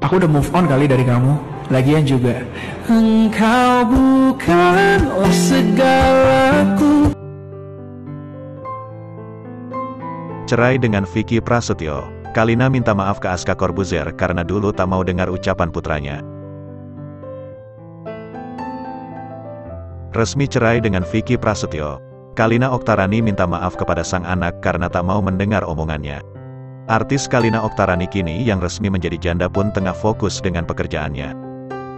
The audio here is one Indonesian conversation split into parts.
Aku udah move on kali dari kamu. Lagian juga, engkau bukanlah segalaku. Cerai dengan Vicky Prasetyo. Kalina minta maaf ke Aska Corbuzier karena dulu tak mau dengar ucapan putranya. Resmi cerai dengan Vicky Prasetyo. Kalina Oktarani minta maaf kepada sang anak karena tak mau mendengar omongannya. Artis Kalina Oktarani kini yang resmi menjadi janda pun tengah fokus dengan pekerjaannya.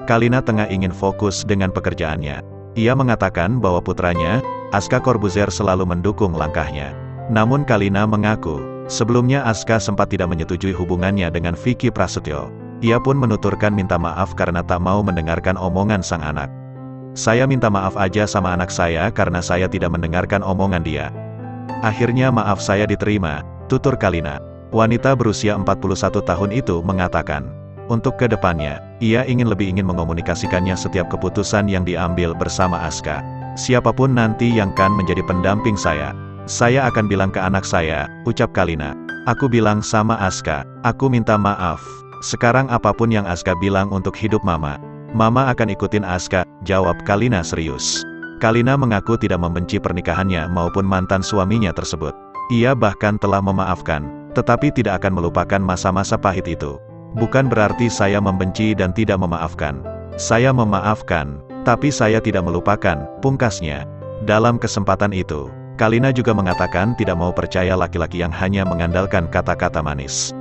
Kalina tengah ingin fokus dengan pekerjaannya. Ia mengatakan bahwa putranya, Aska Corbuzier selalu mendukung langkahnya. Namun Kalina mengaku, sebelumnya Aska sempat tidak menyetujui hubungannya dengan Vicky Prasetyo. Ia pun menuturkan minta maaf karena tak mau mendengarkan omongan sang anak. Saya minta maaf aja sama anak saya karena saya tidak mendengarkan omongan dia. Akhirnya maaf saya diterima, tutur Kalina. Wanita berusia 41 tahun itu mengatakan, untuk ke depannya, ia lebih ingin mengomunikasikannya setiap keputusan yang diambil bersama Aska. Siapapun nanti yang kan menjadi pendamping saya akan bilang ke anak saya, ucap Kalina. Aku bilang sama Aska, aku minta maaf. Sekarang apapun yang Aska bilang untuk hidup Mama akan ikutin Aska, jawab Kalina serius. Kalina mengaku tidak membenci pernikahannya maupun mantan suaminya tersebut. Ia bahkan telah memaafkan, tetapi tidak akan melupakan masa-masa pahit itu. Bukan berarti saya membenci dan tidak memaafkan. Saya memaafkan, tapi saya tidak melupakan, pungkasnya. Dalam kesempatan itu, Kalina juga mengatakan tidak mau percaya laki-laki yang hanya mengandalkan kata-kata manis.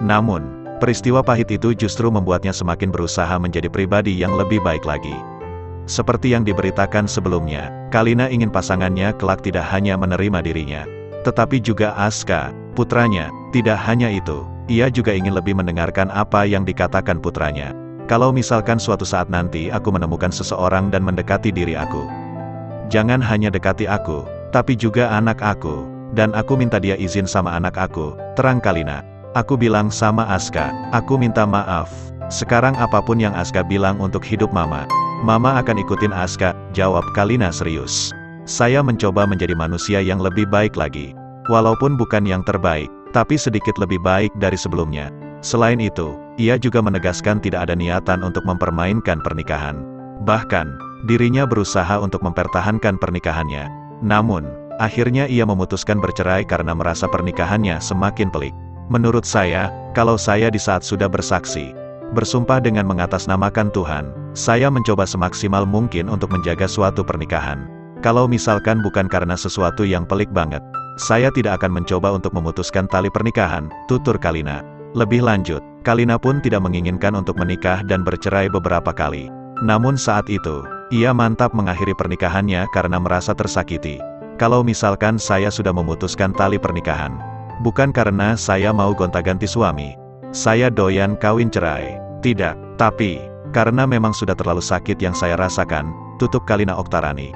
Namun, peristiwa pahit itu justru membuatnya semakin berusaha menjadi pribadi yang lebih baik lagi. Seperti yang diberitakan sebelumnya, Kalina ingin pasangannya kelak tidak hanya menerima dirinya, tetapi juga Aska, putranya. Tidak hanya itu, ia juga ingin lebih mendengarkan apa yang dikatakan putranya. Kalau misalkan suatu saat nanti aku menemukan seseorang dan mendekati diri aku, jangan hanya dekati aku, tapi juga anak aku, dan aku minta dia izin sama anak aku, terang Kalina. Aku bilang sama Aska, aku minta maaf. Sekarang apapun yang Aska bilang untuk hidup Mama akan ikutin Aska, jawab Kalina serius. Saya mencoba menjadi manusia yang lebih baik lagi. Walaupun bukan yang terbaik, tapi sedikit lebih baik dari sebelumnya. Selain itu, ia juga menegaskan tidak ada niatan untuk mempermainkan pernikahan. Bahkan, dirinya berusaha untuk mempertahankan pernikahannya. Namun, akhirnya ia memutuskan bercerai karena merasa pernikahannya semakin pelik. Menurut saya, kalau saya di saat sudah bersaksi, bersumpah dengan mengatasnamakan Tuhan, saya mencoba semaksimal mungkin untuk menjaga suatu pernikahan. Kalau misalkan bukan karena sesuatu yang pelik banget, saya tidak akan mencoba untuk memutuskan tali pernikahan, tutur Kalina. Lebih lanjut, Kalina pun tidak menginginkan untuk menikah dan bercerai beberapa kali. Namun saat itu, ia mantap mengakhiri pernikahannya karena merasa tersakiti. Kalau misalkan saya sudah memutuskan tali pernikahan, bukan karena saya mau gonta-ganti suami, saya doyan kawin cerai. Tidak, tapi karena memang sudah terlalu sakit yang saya rasakan, tutup Kalina Oktarani.